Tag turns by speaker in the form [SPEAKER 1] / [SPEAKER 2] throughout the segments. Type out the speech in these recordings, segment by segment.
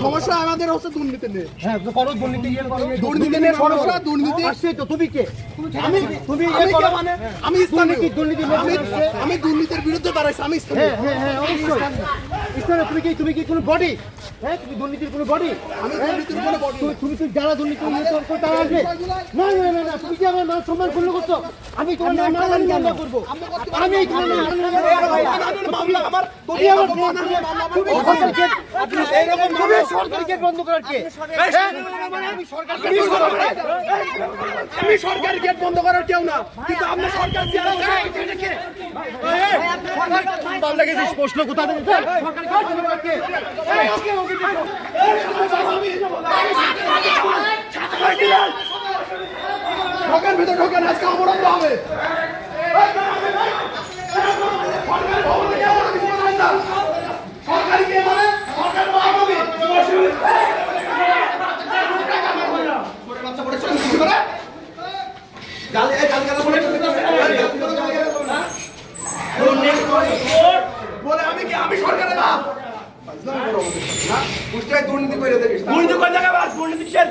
[SPEAKER 1] সমস্যা আমাদের হচ্ছে দুর্নীতি নিয়ে। হ্যাঁ, দুর্নীতি নিয়ে সমস্যা। দুর্নীতি আসছে তো তুমি কে? আমি দুর্নীতির বিরুদ্ধে দাঁড়াইছি। আমি অবশ্যই তুমি কি কোনো বডি? হ্যাঁ, তুমি দুর্নীতির কোনো বডি? আমি দুর্নীতির কোনো বডি। তুমি যারা দুর্নীতি তারা আসবে না। তুমি কি আমার মান সম্মান পূর্ণ করছো? আমি তোমার নাম করবো। আমি সরকারি গেট বন্ধ করার কে? আমি সরকারি গেট বন্ধ করার কেউ না, কিন্তু আমরা সরকার প্রশ্ন কোথা থেকে ঢোকেন, ভিতরে ঢোকেন, আজকে অবরোধ হবে। সরকারি কে মানে সরকার মহানবী বলে আমি সরকারের বাপ কুষ্টিয়ায় দুর্নীতি করে দেখিস। দুর্নীতি করে দেখা বাস দুর্নীতি কিসের?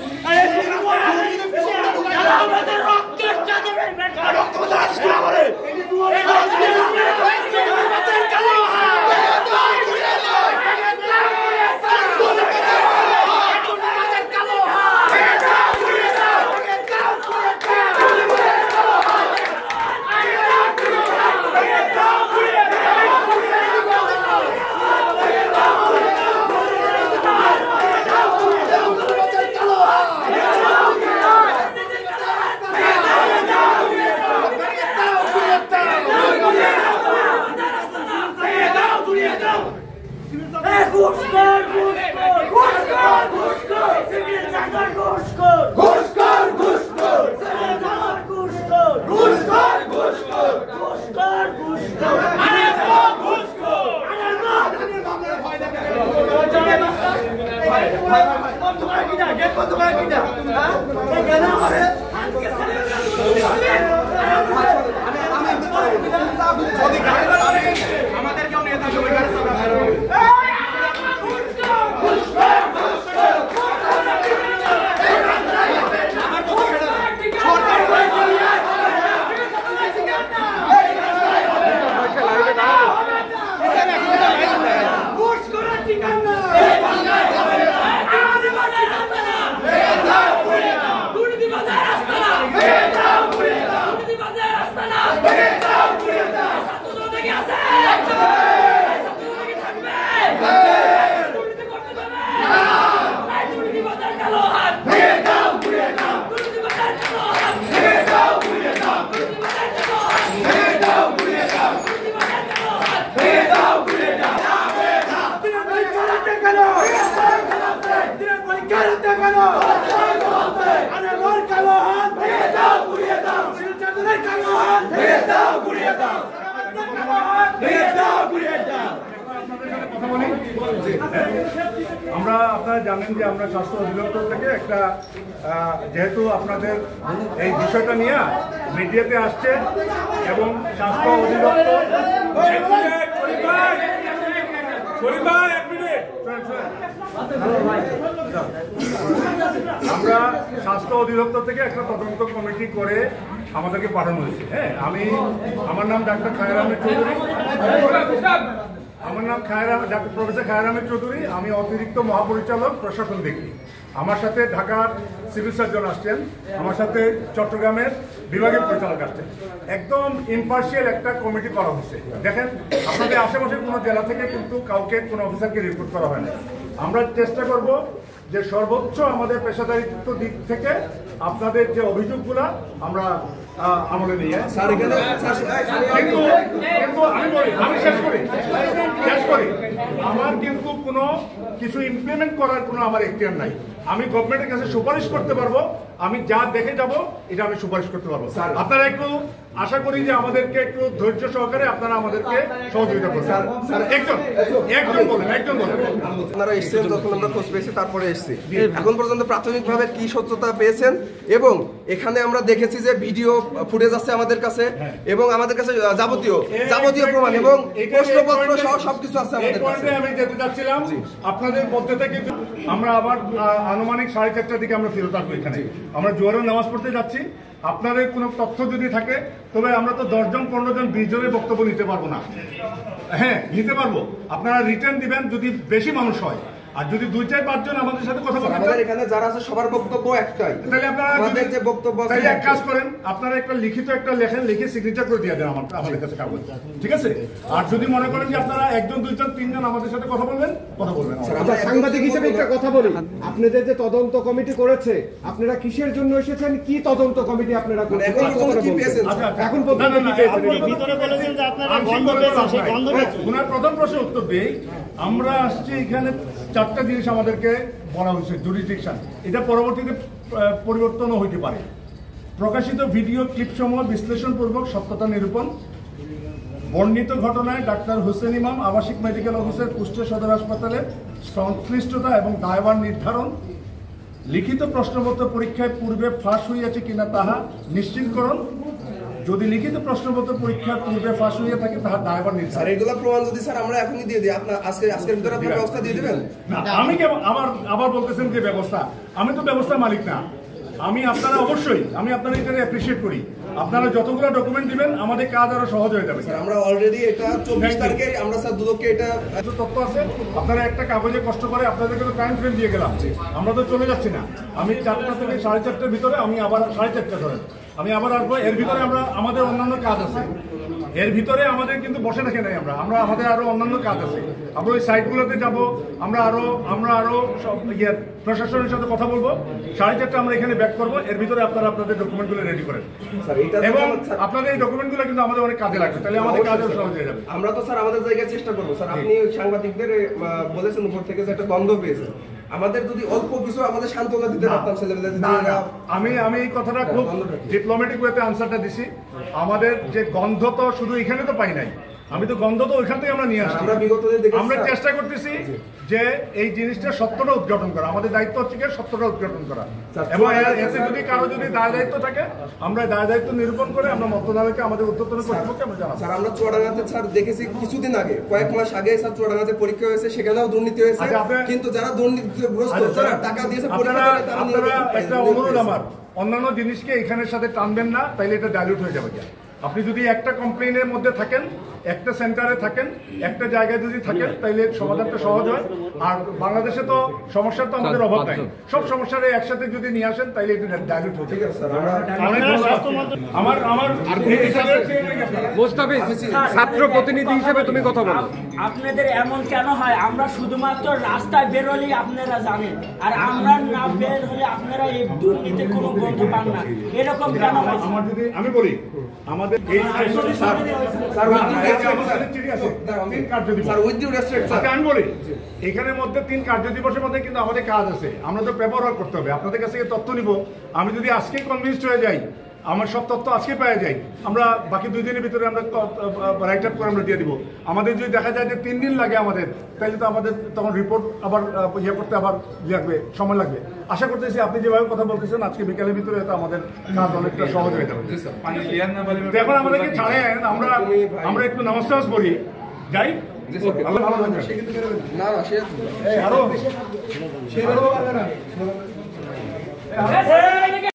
[SPEAKER 2] কেন আরে ওর কালো হাত ভেঙে দাও গুড়িয়ে দাও শিলচরের কালো হাত ভেঙে দাও গুড়িয়ে দাও ভেঙে দাও গুড়িয়ে দাও।
[SPEAKER 3] আমরা আপনারা জানেন যে আমরা স্বাস্থ্য অধিদপ্তর থেকে একটা যেহেতু আপনাদের এই বিষয়টা নিয়ে মিডিয়াতে আসছে এবং স্বাস্থ্য অধিদপ্তর আমরা স্বাস্থ্য অধিদপ্তর থেকে একটা তদন্ত কমিটি করে আমাদেরকে পাঠানো হয়েছে। হ্যাঁ, আমার নাম ডাক্তার খায়ের আহমেদ চৌধুরী। আমার নাম ডাক্তার প্রফেসর খায়ের আহমেদ চৌধুরী। আমি অতিরিক্ত মহাপরিচালক প্রশাসন দেখি। আমার সাথে ঢাকার সিভিল সার্জন আসছেন, আমার সাথে চট্টগ্রামের বিভাগীয় পরিচালক আসছেন। একদম ইম্পার্শিয়াল একটা কমিটি করা হচ্ছে। দেখেন, আপনাদের আশেপাশে কোনো জেলা থেকে কিন্তু কাউকে কোনো অফিসারকে রিক্রুট করা হয় না। আমরা চেষ্টা করব যে সর্বোচ্চ আমাদের পেশাদারিত্ব দিক থেকে আপনাদের যে অভিযোগগুলো আমরা আমলে নিয়ে কিন্তু আমি শেষ করি আমার কিন্তু কোনো কিছু ইমপ্লিমেন্ট করার কোনো আমার এখতিয়ার নাই। আমি গভর্নমেন্টের কাছে সুপারিশ করতে পারবো, আমি যা দেখে যাব এটা আমি সুপারিশ করতে পারবো। আপনারা একটু আশা করি যে আমাদেরকে একটু ধৈর্য সহকারে আপনারা আমাদেরকে সহযোগিতা করবেন। একজন বলেন।
[SPEAKER 4] আপনারা এসেছেন যখন আমরা খোঁজ পেয়েছি তারপরে এসেছি। এখন পর্যন্ত প্রাথমিকভাবে কি সত্যতা পেয়েছেন? এবং এখানে আমরা দেখেছি যে ভিডিও ফুটেজ আছে আমাদের কাছে এবং আমাদের কাছে যাবতীয় প্রমাণ এবং প্রশ্নপত্র সহ সবকিছু আছে আমাদের কাছে।
[SPEAKER 3] আমি যেতে চাচ্ছিলাম আপনাদের মধ্যে থেকে আমরা আবার আনুমানিক 4:30টার দিকে আমরা ফেরত আসবো। এখানে আমরা জোহরের নামাজ পড়তে যাচ্ছি। আপনাদের কোনো তথ্য যদি থাকে তবে আমরা তো 10 জন 15 জন 20 জনের বক্তব্য নিতে পারবো না। হ্যাঁ, নিতে পারবো। আপনারা রিটার্ন দিবেন যদি বেশি মানুষ হয়, আর যদি 2-4-5 জন আমাদের সাথে কথা বলেন,
[SPEAKER 4] আমাদের এখানে যারা আছে সবার বক্তব্য একটাই।
[SPEAKER 3] তাহলে আপনারা
[SPEAKER 4] আমাদের যে বক্তব্য আছে
[SPEAKER 3] তাহলে এক কাজ করেন, আপনারা একটা লিখিত একটা লেখেন, লিখে সিগনেচার করে দিয়ে দেন আমাদের কাছে কাগজ, ঠিক আছে? আর যদি মনে করেন যে আপনারা 1 জন 2 জন 3 জন আমাদের সাথে কথা বলবেন।
[SPEAKER 5] আচ্ছা, সাংবাদিক হিসেবে একটা কথা বলি, আপনাদের যে তদন্ত কমিটি করেছে, আপনারা কিসের জন্য এসেছেন? কি তদন্ত কমিটি আপনারা
[SPEAKER 4] এখন পর্যন্ত কি পেয়েছেন?
[SPEAKER 5] এখন পর্যন্ত কি পেয়েছেন?
[SPEAKER 1] ভিতরে বলেছেন যে আপনারা গন্ধ পেয়েছেন, সেই গন্ধ পেয়েছেন।
[SPEAKER 3] ওনার প্রথম প্রশ্নের উত্তর দেই। আমরা আসছি এখানে 4টা জিনিস আমাদেরকে বলা হয়েছে। জুরিসডিকশন, এটা পরবর্তীতে পরিবর্তনও হইতে পারে। প্রকাশিত ভিডিও ক্লিপ সমূহ বিশ্লেষণপূর্বক সত্যতা নিরূপণ, বর্ণিত ঘটনায় ডাক্তার হোসেন ইমাম আবাসিক মেডিকেল অফিসার কুষ্টিয়া সদর হাসপাতালের সংশ্লিষ্টতা এবং দায়ভার নির্ধারণ, লিখিত প্রশ্নপত্র পরীক্ষায় পূর্বে ফাঁস হইয়াছে কিনা তাহা নিশ্চিতকরণ, যদি লিখিত প্রশ্নপত্র পরীক্ষার পূর্বে ফাঁস হইয়া থাকে তাহা দায়ভার নির্ধারণ।
[SPEAKER 4] স্যার, এগুলো প্রমাণ যদি স্যার আমরা এখনই দিয়ে দিই, আপনার আজকের ভিতরে আপনার ব্যবস্থা দিয়ে দেবেন?
[SPEAKER 3] না, আমি আবার বলতেছেন যে ব্যবস্থা, আমি তো ব্যবস্থার মালিক না। আমি আপনারা এখানে অ্যাপ্রিশিয়েট করি। আপনারা যতগুলো ডকুমেন্ট দিবেন আমাদের কাজ আরো সহজ হয়ে যাবে।
[SPEAKER 4] আমরা অলরেডি এটা 24 তারিখে আমরা স্যার দুদককে এটা
[SPEAKER 3] তথ্য আছে। আপনারা একটা কাগজে কষ্ট করে আপনাদেরকে তো টাইম ফ্রেম দিয়ে গেলাম, আমরা তো চলে যাচ্ছি না। আমি 4টা থেকে 4:30টার ভিতরে আমি আবার 4:30টা ধরেন আমি আবার আসবো। এর ভিতরে আমাদের অন্যান্য কাজ আছে। এর ভিতরে আমাদের কিন্তু বসে থাকে নাই। আমরা আমাদের আরো অন্যান্য কাজ আছে। আমরা ওই সাইটগুলোতে যাব। আমরা আরো সব প্রশাসনের সাথে কথা বলবো। 4:30টা আমরা এখানে ব্যাক করবো। এর ভিতরে আপনারা আপনাদের ডকুমেন্টগুলো রেডি করেন এবং আপনাদের এই ডকুমেন্টগুলো কিন্তু আমাদের অনেক কাজে লাগবে। তাহলে আমাদের কাজ সহজ হয়ে যাবে।
[SPEAKER 4] আমরা তো স্যার আমাদের জায়গায় চেষ্টা করবো। স্যার, আপনি সাংবাদিকদের বলেছেন উপর থেকে যে একটা দ্বন্দ্ব পেয়েছেন, আমাদের যদি অল্প কিছু আমাদের সান্ত্বনা দিতে পারতাম ছেলেমেয়েদের।
[SPEAKER 3] আমি এই কথাটা খুব ডিপ্লোম্যাটিক ওয়েতে আনসারটা দিছি। আমাদের যে গন্ধ তো শুধু এখানে তো পাই নাই, আমি তো গন্ধ তো ওইখান থেকে আমরা নিয়ে আসছি। আমরা চেষ্টা করতেছি যে এই জিনিসটা সত্যটা উদ্ঘাটন করা। আমাদের দায়িত্ব হচ্ছে কি সত্যটা উদ্ঘাটন করা, এবং এতে যদি কারো যদি দায় দায়িত্ব থাকে আমরা দায় দায়িত্ব নিরূপণ করে আমরা মন্ত্রণালয়কে আমাদের উদ্যোতন কর্তৃপক্ষকে আমরা জানাবো।
[SPEAKER 4] স্যার, আমরা চুয়াডাঙ্গাতে স্যার দেখেছি কিছুদিন আগে, কয়েক মাস আগে স্যার চুয়াডাঙ্গাতে পরীক্ষা হয়েছে, সেখানেও দুর্নীতি হয়েছে। কিন্তু যারা দুর্নীতিগ্রস্ত, যারা টাকা দিয়েছে,
[SPEAKER 3] আপনারা একটা অনুরোধ আমার, অন্যান্য জিনিসকে এখানের সাথে টানবেন না, তাইলে এটা ডাইলিউট হয়ে যাবে। আপনি যদি একটা কমপ্লেইনের মধ্যে থাকেন, একটা সেন্টারে থাকেন, একটা জায়গায় যদি থাকেন, তাইলে সমাধানটা সহজ হয়। আর বাংলাদেশে তো সমস্যার তো আমাদের অভাব নাই। সব সমস্যারে একসাথে যদি নিয়ে আসেন তাইলে এটা ডাইলুট হচ্ছে।
[SPEAKER 5] ছাত্র প্রতিনিধি হিসেবে তুমি কথা বলো।
[SPEAKER 6] আপনাদের এমন কেন হয়? আমরা শুধুমাত্র রাস্তায় বেরোলেই আপনারা জানেন, আর আমরা না বের হলে আপনারা এই দুর্নীতির কোনো গন্ধ পান না। এরকম কেন হয়?
[SPEAKER 3] আমার যদি আমি বলি, আমাদের এই
[SPEAKER 4] স্যার
[SPEAKER 3] আমি বলি এখানের মধ্যে 3 কার্য দিবসের মধ্যে কিন্তু আমাদের কাজ আছে, আমরা তো পেপার করতে হবে, আপনাদের কাছ থেকে তথ্য নিব। আমি যদি আজকে কনভিন্সড হয়ে যাই, আমার সব তথ্য আজকে পেয়ে যাই, আমরা বাকি 2 দিনের ভিতরে আমরা রাইট আপ করে আমরা দিয়ে দিব। আমাদের যদি দেখা যায় যে 3 দিন লাগে আমাদের, তাহলে তো আমাদের তখন রিপোর্ট আবার ইয়ে করতে আবার লাগবে, সময় লাগবে। আশা করতেছি আপনি যেভাবে কথা বলতেছেন আজকে বিকালের ভিতরে তো আমাদের কাজ অনেকটা সহজ হয়ে যাবে। এখন আমাদেরকে ছাড়েন, আমরা একটু নমস্কার পড়ি যাই। আল্লাহ ভালো থাকবেন।
[SPEAKER 4] না না সে
[SPEAKER 3] আরো